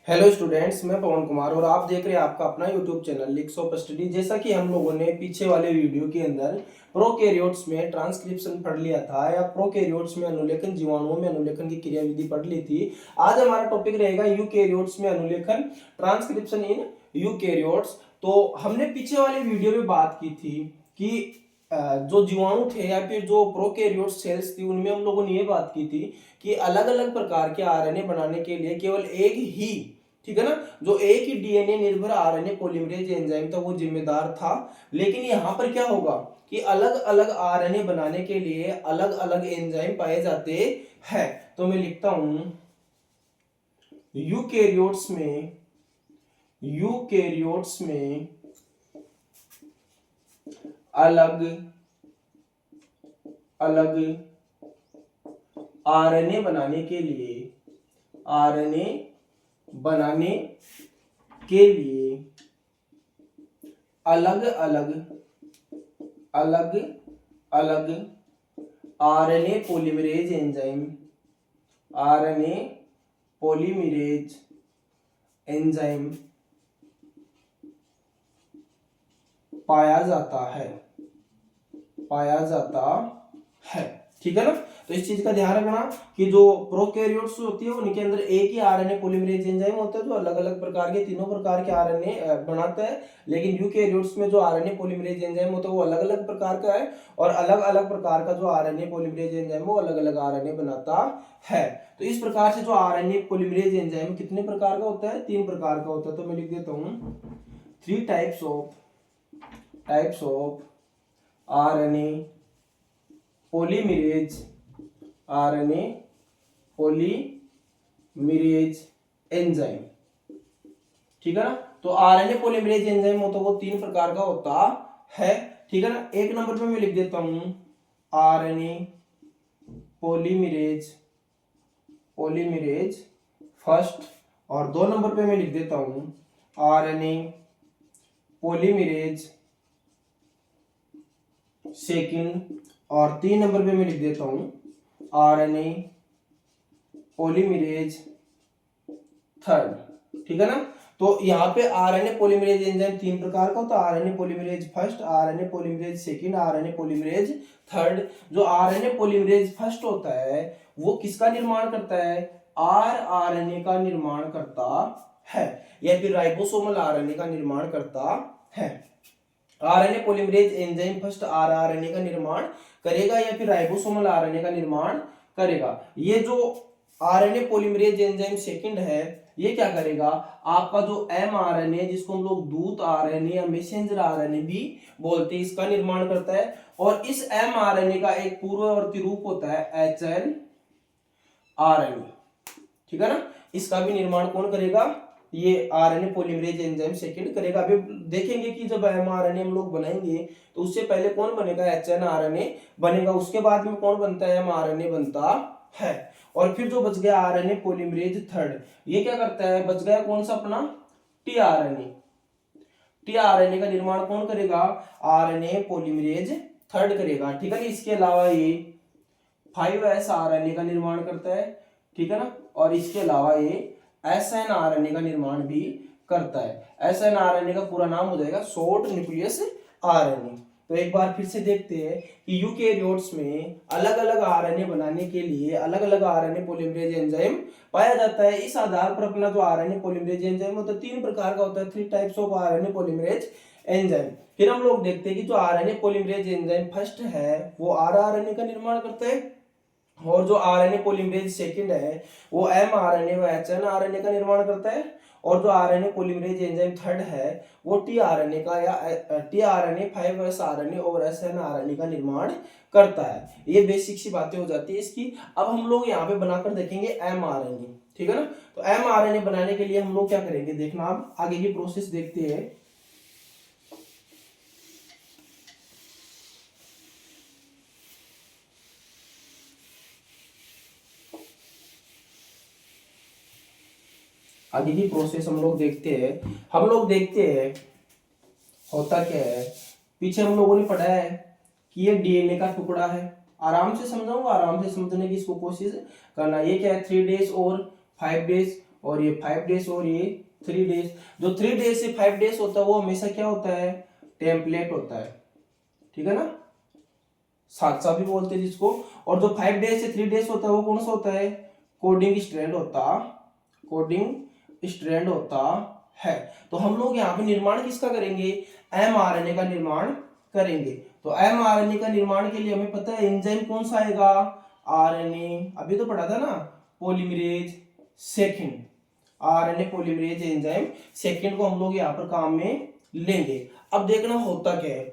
Hello students, मैं पवन कुमार और आप देख रहे हैं आपका अपना यूट्यूब चैनल लिक्स ऑफ स्टडी। जैसा कि हम लोगों ने पीछे वाले वीडियो के अंदर प्रोकैरियोट्स में ट्रांसक्रिप्शन पढ़ लिया था या प्रोकैरियोट्स में अनुलेखन, जीवाणुओं में अनुलेखन की क्रियाविधि पढ़ ली थी। आज हमारा टॉपिक रहेगा यूकैरियोट्स में अनुलेखन, ट्रांसक्रिप्शन इन यूकैरियोट्स। तो हमने पीछे वाले वीडियो में बात की थी कि जो जीवाणु थे या फिर जो प्रोकैरियोट सेल्स थी उनमें हम लोगों ने ये बात की थी कि अलग अलग प्रकार के आरएनए बनाने के लिए केवल एक ही, ठीक है ना, जो एक ही डीएनए निर्भर आरएनए पॉलीमरेज एंजाइम था वो जिम्मेदार था। लेकिन यहाँ पर क्या होगा कि अलग अलग आरएनए बनाने के लिए अलग अलग एंजाइम पाए जाते हैं। तो मैं लिखता हूं यूकैरियोट्स में अलग अलग आरएनए बनाने के लिए अलग अलग आरएनए पॉलीमरेज एंजाइम पाया जाता है, ठीक है ना। तो इस चीज का ध्यान रखना कि जो प्रोकैरियोट्स होती है उनके अंदर एक ही आरएनए पॉलीमरेज एंजाइम होता है जो अलग अलग प्रकार के, तीनों प्रकार के आरएनए बनाता है। लेकिन यूकैरियोट्स में जो आरएनए पॉलीमरेज एंजाइम होता है वो अलग अलग प्रकार का है और अलग अलग प्रकार का जो आरएनए पॉलीमरेज एंजाइम वो अलग अलग आरएनए बनाता है। तो इस प्रकार से जो आरएनए पॉलीमरेज एंजाइम कितने प्रकार का होता है? 3 प्रकार का होता है। तो मैं लिख देता हूं 3 types of RNA polymerase enzyme, ठीक है ना। तो आरएनए पॉलीमरेज एंजाइम होता है वो 3 प्रकार का होता है, ठीक है ना। एक नंबर पे मैं लिख देता हूं आरएनए पॉलीमरेज फर्स्ट, और 2 नंबर पे मैं लिख देता हूं आरएनए पॉलीमरेज सेकंड, और 3 नंबर पे मैं लिख देता हूं आरएनए पॉलीमरेज थर्ड, ठीक है ना। तो यहाँ पे आरएनए पॉलीमरेज एंजाइम 3 प्रकार का होता है, RNA polymerase first, RNA polymerase second, RNA polymerase third. जो आरएनए पॉलीमरेज फर्स्ट होता है वो किसका निर्माण करता है? आरएनए का निर्माण करता है या फिर राइबोसोमल आरएनए का निर्माण करता है। RNA polymerase enzyme first RNA का निर्माण करेगा या फिर राइबोसोमल आरएनए का निर्माण करेगा। ये जो आरएनए पॉलीमरेज एंजाइम सेकंड है ये क्या करेगा? आपका जो एमआरएनए, जिसको हम लोग दूत आरएनए या मैसेंजर आरएनए भी बोलते हैं, इसका निर्माण करता है। और इस एमआरएनए का एक पूर्ववर्ती रूप होता है एचएनआरएनए, ठीक है ना। इसका भी निर्माण कौन करेगा? ये आरएनए पॉलीमरेज एंजाइम सेकंड करेगा। अभी देखेंगे कि जब एमआरएनए हम लोग बनाएंगे तो उससे पहले कौन बनेगा? एचएनआरएनए बनेगा, उसके बाद में कौन बनता है? एमआरएनए बनता है। और फिर जो बच गया आरएनए पॉलीमरेज थर्ड, ये क्या करता है? बच गया कौन सा अपना? टीआरएनए का निर्माण कौन करेगा? आरएनए पॉलीमरेज थर्ड करेगा, ठीक है ना। इसके अलावा ये 5s आरएनए का निर्माण करता है, ठीक है ना। और इसके अलावा ये एसएनआरएनए का निर्माण भी करता है। एसएनआरएनए का पूरा नाम हो जाएगा शॉर्ट न्यूक्लियस आरएनए। तो एक बार फिर से देखते हैं कि यूकैरियोट्स में अलग अलग आरएनए बनाने के लिए अलग अलग आरएनए पॉलीमरेज एंजाइम पाया जाता है। इस आधार पर अपना जो आरएनए पॉलीमरेज एंजाइम होता है 3 प्रकार का होता है, 3 types of RNA polymerase enzyme. फिर हम लोग देखते हैं कि जो आरएनए पॉलीमरेज एंजाइम फर्स्ट है वो आरआरएनए का निर्माण करता है, और जो आरएनए पॉलीमरेज सेकंड है वो एमआरएनए व एचएनआरएनए का निर्माण करता है, और जो आरएनए पॉलीमरेज एंजाइम थर्ड है वो टीआरएनए का या टीआरएनए 5s आरएनए और एसएनआरएनए का निर्माण करता है। ये बेसिक सी बातें हो जाती है इसकी। अब हम लोग यहाँ पे बनाकर देखेंगे एमआरएनए, ठीक है ना। तो एमआरएनए बनाने के लिए हम लोग क्या करेंगे देखना, आप आगे की प्रोसेस देखते हैं। आगे की प्रोसेस हम लोग देखते हैं होता क्या है। पीछे हम लोगों ने पढ़ा है कि ये डीएनए का टुकड़ा है। आराम से समझाऊंगा, आराम से समझने की इसको कोशिश करना। ये क्या है? 3 days और 5 days और ये 5 डेज और ये 3 डेज। जो 3 डेज से 5 डेज होता है वो हमेशा क्या होता है, टेम्पलेट होता है, ठीक है ना, सादसा भी बोलते हैं जिसको। और जो 5 डेज से 3 डेज होता है वो कौन सा होता है, कोडिंग स्ट्रैंड होता है। तो हम लोग यहाँ पे निर्माण किसका करेंगे, mRNA का निर्माण करेंगे। तो mRNA का निर्माण के लिए हमें पता है एंजाइम कौन सा आएगा, RNA, अभी तो पढ़ा था ना, polymerase second, RNA polymerase enzyme second को हम लोग यहाँ पर काम में लेंगे। अब देखना होता क्या है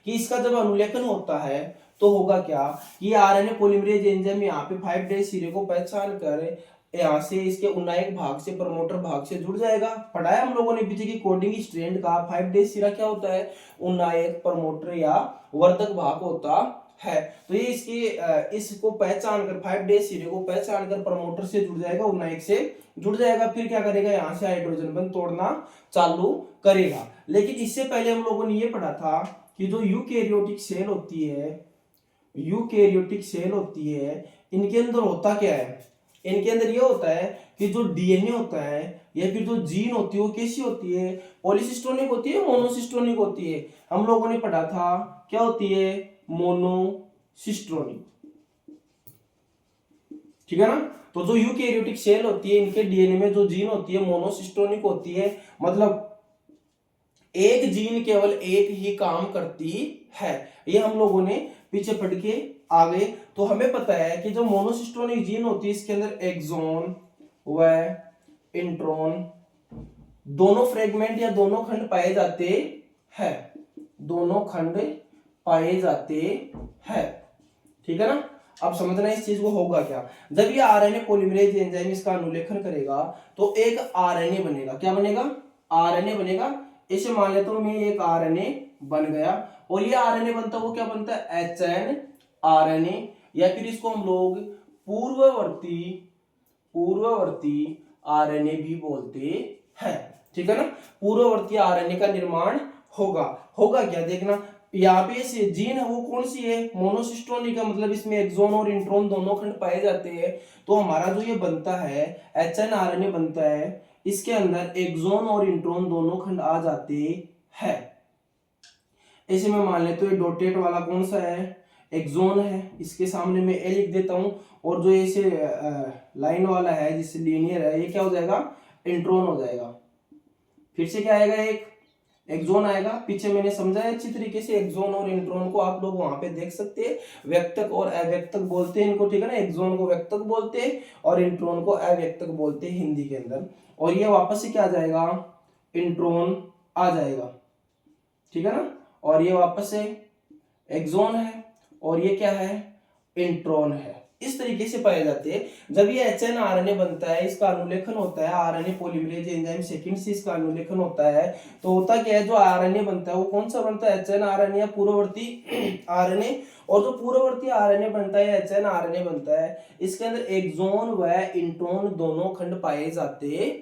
कि इसका जब अनुलेखन होता है तो होगा क्या कि RNA पॉलीमरेज एंजाइम यहाँ पे 5 डेज सिरे को पहचान कर यहाँ से इसके उन्नायक भाग से प्रमोटर भाग से जुड़ जाएगा। पढ़ाया हम लोगों ने पीछे की कोडिंग स्ट्रैंड का 5 डेज सिरा क्या होता है, उन्नायक प्रमोटर या वर्धक भाग होता है। तो ये इसको पहचान कर 5 डेज सिरे को पहचान कर प्रमोटर से जुड़ जाएगा, उन्नायक से जुड़ जाएगा, फिर क्या करेगा, यहाँ से हाइड्रोजन बंध तोड़ना चालू करेगा। लेकिन इससे पहले हम लोगों ने ये पढ़ा था कि जो यूकैरियोटिक सेल होती है, इनके अंदर होता क्या है, इनके अंदर ये होता है कि जो डीएनए होता है या फिर जो जीन होती है वो कैसी होती है, पॉलीसिस्टोनिक होती है, मोनोसिस्टोनिक होती है। हम लोगों ने पढ़ा था क्या होती है, मोनोसिस्टोनिक, ठीक है ना। तो जो यूकैरियोटिक सेल होती है इनके डीएनए में जो जीन होती है मोनोसिस्टोनिक होती है, मतलब एक जीन केवल एक ही काम करती है। ये हम लोगों ने पीछे पढ़ के आ गए। तो हमें पता है कि जो मोनोसिस्टोनिक जीन होती है इसके अंदर एक्सोन व इंट्रॉन दोनों फ्रेगमेंट या दोनों खंड पाए जाते हैं, ठीक है ना। अब समझना इस चीज को होगा क्या, जब ये आरएनए पॉलीमरेज एंजाइम इसका अनुलेखन करेगा तो एक आरएनए बनेगा। क्या बनेगा, आरएनए बनेगा। इसे मान लेता हूं मैं एक आरएनए बन गया, और ये आरएनए बनता है वो क्या बनता है, एचएनआरएनए, या फिर इसको हम लोग पूर्ववर्ती आरएनए भी बोलते हैं, ठीक है ना। पूर्ववर्ती आरएनए का निर्माण होगा क्या, देखना यहाँ पे ये जीन है वो कौन सी है, मोनोसिस्टोनिक है, मतलब इसमें एक्सोन और इंट्रॉन दोनों खंड पाए जाते हैं। तो हमारा जो ये बनता है एचएनआरएनए बनता है, इसके अंदर एक्सोन और इंट्रॉन दोनों खंड आ जाते हैं। ऐसे में मान लेते हो ये डॉटेड वाला कौन सा है, एक्सोन है, इसके सामने मैं ए लिख देता हूं, और जो ऐसे लाइन वाला है जिससे लीनियर है ये क्या हो जाएगा, इंट्रॉन हो जाएगा। फिर से क्या आएगा, एक एक्सोन आएगा। पीछे मैंने समझाया अच्छी तरीके से, एक्सोन और इंट्रॉन को आप लोग वहां पे देख सकते हैं, व्यक्तक और अव्यक्तक बोलते हैं इनको, ठीक है ना। एक्सोन को व्यक्तक बोलते हैं और इंट्रॉन को अव्यक्तक बोलते हैं हिंदी के अंदर। और ये वापस से क्या आ जाएगा, इंट्रॉन आ जाएगा, ठीक है ना। और ये वापस से एक्सोन है और ये क्या है, इंट्रॉन है। इस तरीके से पाए जाते हैं। जब ये एचएनआरएनए बनता है, इसका अनुलेखन होता है आरएनए पॉलीमरेज एंजाइम सेकंड से इसका अनुलेखन होता है, तो होता क्या है, जो आरएनए बनता है वो कौन सा बनता है, एचएनआरएनए या पूर्ववर्ती आरएनए। और जो पूर्ववर्ती आरएनए बनता है, एचएनआरएनए बनता है, इसके अंदर एक्सोन व इंट्रॉन दोनों खंड पाए जाते हैं,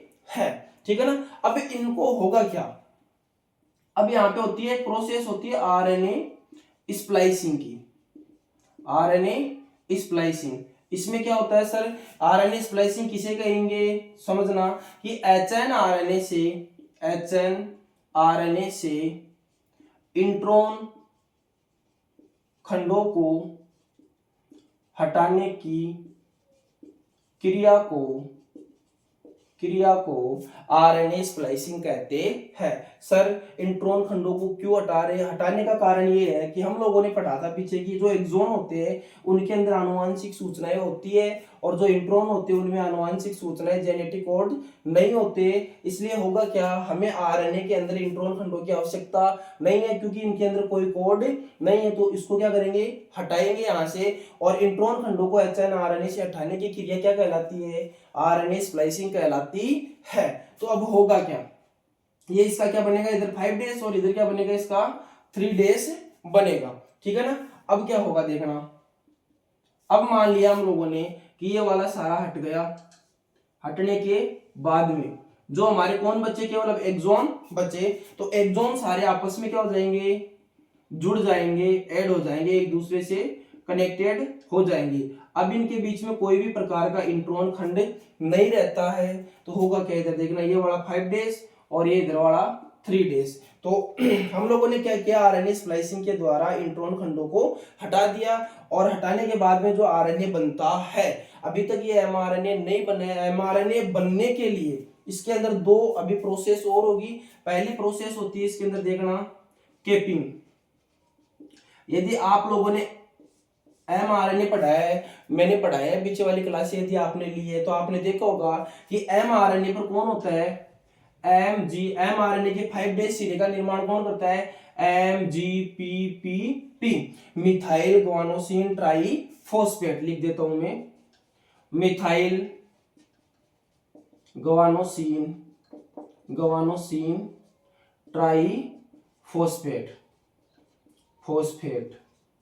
ठीक है ना। अब इनको होगा क्या, अब यहाँ पे होती है एक प्रोसेस होती है आरएनए स्प्लाइसिंग की, आरएनए स्प्लाइसिंग। इसमें क्या होता है सर, आरएनए स्प्लाइसिंग किसे कहेंगे, समझना कि एचएनआरएनए से इंट्रॉन खंडों को हटाने की क्रिया को आरएनए स्प्लाइसिंग कहते हैं। सर इंट्रॉन खंडों को क्यों हटाने का कारण ये है कि हम लोगों ने पढ़ा था पीछे की जो एक्सोन होते हैं उनके अंदर आनुवांशिक सूचनाएं होती है, और जो इंट्रॉन होते हैं उनमें आनुवांशिक सूचनाएं जेनेटिक कोड नहीं होते। इसलिए होगा क्या, हमें आरएनए के अंदर इंट्रॉन खंडों की आवश्यकता नहीं है, क्योंकि इनके अंदर कोई कोड नहीं है। तो इसको क्या करेंगे, हटाएंगे यहाँ से, और इंट्रॉन खंडों को एचएनआरएनए से हटाने की क्रिया क्या कहलाती है, आरएनए स्प्लाइसिंग कहलाती है। तो अब होगा क्या, ये इसका क्या बनेगा, इधर 5 डेज और इधर क्या बनेगा, इसका 3 डेज बनेगा, ठीक है ना। अब क्या होगा देखना, अब मान लिया हम लोगों ने कि ये वाला सारा हट गया, हटने के बाद में जो हमारे कौन बचे, केवल अब एक्सोन बचे। तो एक्सोन सारे आपस में क्या हो जाएंगे, जुड़ जाएंगे, ऐड हो जाएंगे, एक दूसरे से कनेक्टेड हो जाएंगी। अब इनके बीच में कोई भी प्रकार का इंट्रॉन खंड नहीं रहता है, तो होगा क्या, इधर देखना ये वाला 5 डेज और ये इधर वाला 3 डेज। तो हम लोगों ने क्या किया, आरएनए स्प्लाइसिंग के द्वारा इंट्रॉन खंडों को हटा दिया, और हटाने के बाद में जो आरएनए बनता है, अभी तक ये एमआरएनए नहीं बना है। एमआरएनए बनने के लिए इसके अंदर 2 अभी प्रोसेस और होगी। पहली प्रोसेस होती है इसके अंदर देखना केपिंग। यदि आप लोगों ने एमआरएनए पढ़ाया है, मैंने पढ़ाया है पीछे वाली क्लास, यदि आपने ली है तो आपने देखा होगा कि एमआरएनए पर कौन होता है, एमआरएनए के 5 डेज सिरे का निर्माण कौन करता है, एमजीपीपी, मिथाइल ग्वानोसिन ट्राइफॉस्फेट। लिख देता हूं मैं, मिथाइल ग्वानोसिन ट्राइफॉस्फेट,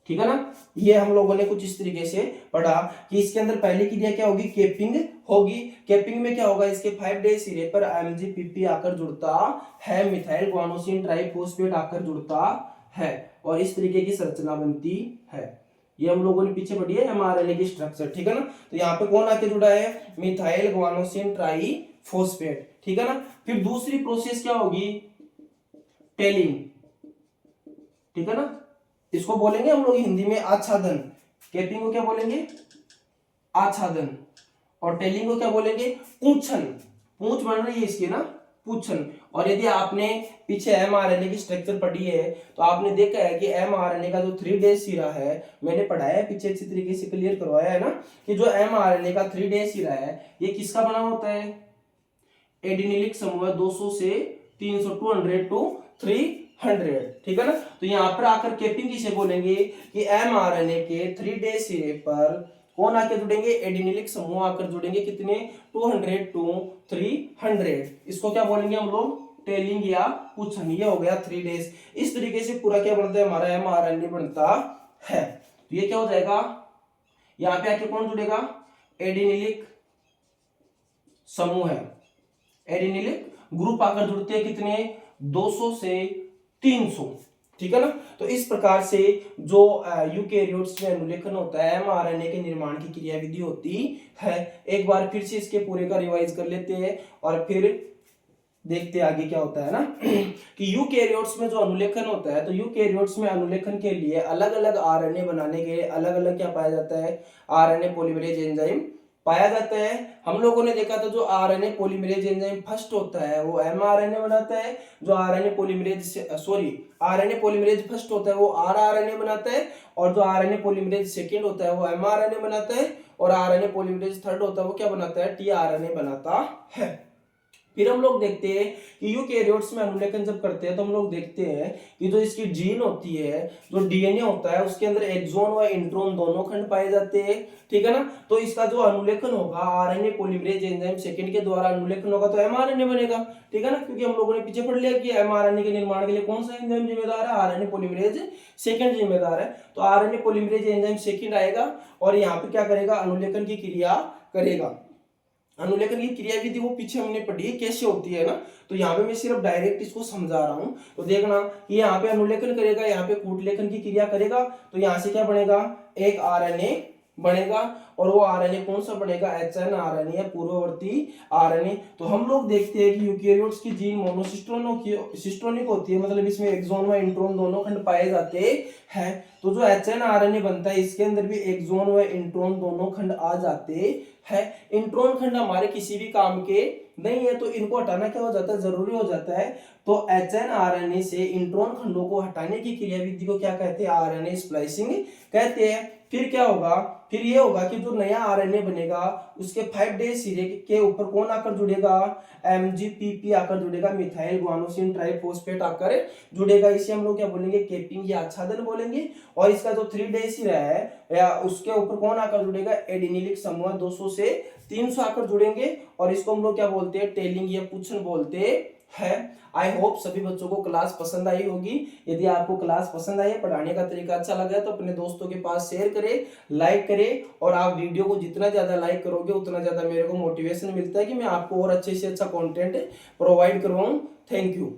ठीक है ना। ये हम लोगों ने कुछ इस तरीके से पढ़ा कि इसके अंदर पहली क्रिया क्या होगी, केपिंग होगी। केपिंग में क्या होगा, इसके 5 डेज सिरे पर एमजीपीपी आकर जुड़ता है, मिथाइल ग्वानोसिन ट्राइफॉस्फेट आकर जुड़ता है, और इस तरीके की संरचना बनती है। ये हम लोगों ने पीछे पढ़ी है एमआरएनए की स्ट्रक्चर, ठीक है ना। तो यहाँ पे कौन आके जुड़ा है, मिथाइल ग्वानोसिन ट्राइफॉस्फेट, ठीक है ना। फिर दूसरी प्रोसेस क्या होगी, टेलिंग, ठीक है ना। इसको बोलेंगे हम लोग हिंदी में आच्छादन। केपिंग को क्या बोलेंगे, आच्छादन, और टेलिंग को क्या बोलेंगे, पूंछन। पूंछ बन रही है इसकी ना, पूंछन। और यदि आपने पीछे एमआरएनए की स्ट्रक्चर पढ़ी है तो आपने देखा है कि एमआरएनए का जो 3 डेज सिरा है, मैंने पढ़ाया है पीछे, अच्छी तरीके से क्लियर करवाया है ना, कि जो एमआरएनए का 3 डेज सिरा है ये किसका बना होता है, एडिनिलिक समूह 200 से 300, 200 to 300, ठीक है ना। तो यहाँ पर आकर केपिंग किसे बोलेंगे कि एमआरएनए के 3 डेज सिरे पर कौन आके जुड़ेंगे, एडिनिलिक समूह आकर जुड़ेंगे, कितने, 200 to 300। इसको क्या बोलेंगे हम लोग, टेलिंग या पूछन। ये हो गया 3 डेज। इस तरीके से पूरा क्या बनता है, हमारा एमआरएनए बनता है। तो ये क्या हो जाएगा, यहाँ पे आके कौन जुड़ेगा, एडिनिलिक समूह है, एडिनिलिक ग्रुप आकर जुड़ते हैं, कितने, 200 से 300, ठीक है ना। तो इस प्रकार से जो यूकेरियोट्स में अनुलेखन होता है, एमआरएनए के निर्माण की क्रियाविधि होती है। एक बार फिर से इसके पूरे का रिवाइज कर लेते हैं और फिर देखते आगे क्या होता है ना कि यूकेरियोट्स में जो अनुलेखन होता है, तो यूकेरियोट्स में अनुलेखन के लिए अलग अलग आरएनए बनाने के लिए अलग अलग क्या पाया जाता है, आरएनए पॉलीमरेज एंजाइम पाया जाता है। हम लोगों ने देखा था जो आरएनए पॉलीमरेज एंजाइम फर्स्ट होता है वो एमआरएनए बनाता है, जो आरएनए पॉलीमरेज फर्स्ट होता है वो आरआरएनए बनाता है, और जो आरएनए पॉलीमरेज सेकंड होता है वो एमआरएनए बनाता है, और आरएनए पॉलीमरेज थर्ड होता है वो क्या बनाता है, टीआरएनए बनाता है। फिर हम लोग देखते हैं कि यूकेरियोट्स में अनुलेखन जब करते हैं तो हम लोग देखते हैं कि जो इसकी जीन होती है, जो डीएनए होता है, उसके अंदर एक्सोन व इंट्रोन दोनों खंड पाए जाते हैं, ठीक है ना। तो इसका जो अनुलेखन होगा आरएनए पॉलीमरेज एंजाइम सेकंड के द्वारा अनुलेखन होगा तो एमआरएनए बनेगा, ठीक है ना। क्योंकि हम लोगों ने पीछे पढ़ लिया कि एमआरएनए के निर्माण के लिए कौन सा एंजाइम जिम्मेदार है, आरएनए पॉलीमरेज सेकंड जिम्मेदार है। तो आरएनए पॉलीमरेज एंजाइम सेकंड आएगा और यहाँ पे क्या करेगा, अनुलेखन की क्रिया करेगा। अनुलेखन की क्रियाविधि वो पीछे हमने पढ़ी कैसे होती है ना, तो यहाँ पे मैं सिर्फ डायरेक्ट इसको समझा रहा हूँ। तो देखना कि यहाँ पे अनुलेखन करेगा, यहाँ पे कूटलेखन की क्रिया करेगा, तो यहाँ से क्या बनेगा, एक आरएनए बनेगा, और वो आरएनए कौन सा बनेगा, एचएनआरएनए या पूर्ववर्ती आरएनए। तो हम लोग देखते हैं कि यूकेरियोट्स की जीन मोनोसिस्टोनिक होती है, मतलब इसमें एक्सोन व इंट्रोन दोनों खंड पाए जाते हैं। तो जो एचएनआरएनए बनता है इसके अंदर भी एक्सोन व इंट्रोन दोनों खंड आ जाते हैं। इंट्रोन खंड हमारे किसी भी काम के नहीं है, तो इनको हटाना क्या हो जाता है, जरूरी हो जाता है। तो एचएनआरएनए से इंट्रोन खंडों को हटाने की क्रियाविधि को क्या कहते हैं, आरएनए स्प्लाइसिंग कहते हैं। फिर क्या होगा, फिर ये होगा कि जो नया आरएनए बनेगा उसके 5 डेज सिरे के ऊपर कौन आकर जुड़ेगा, एमजीपीपी आकर जुड़ेगा, मिथाइल ग्वानोसिन ट्राइफॉस्फेट आकर जुड़ेगा। इसे हम लोग क्या बोलेंगे, केपिंग या आच्छादन बोलेंगे। और इसका जो 3 डेज सिरा है या उसके ऊपर कौन आकर जुड़ेगा, एडिनिलिक समूह 200 से 300 आकर जुड़ेंगे, और इसको हम लोग क्या बोलते हैं, टेलिंग या पूछन बोलते हैं। आई होप सभी बच्चों को क्लास पसंद आई होगी। यदि आपको क्लास पसंद आई है, पढ़ाने का तरीका अच्छा लगा तो अपने दोस्तों के पास शेयर करें, लाइक करें, और आप वीडियो को जितना ज्यादा लाइक करोगे उतना ज्यादा मेरे को मोटिवेशन मिलता है कि मैं आपको और अच्छे से अच्छा कंटेंट प्रोवाइड करवाऊं। Thank you.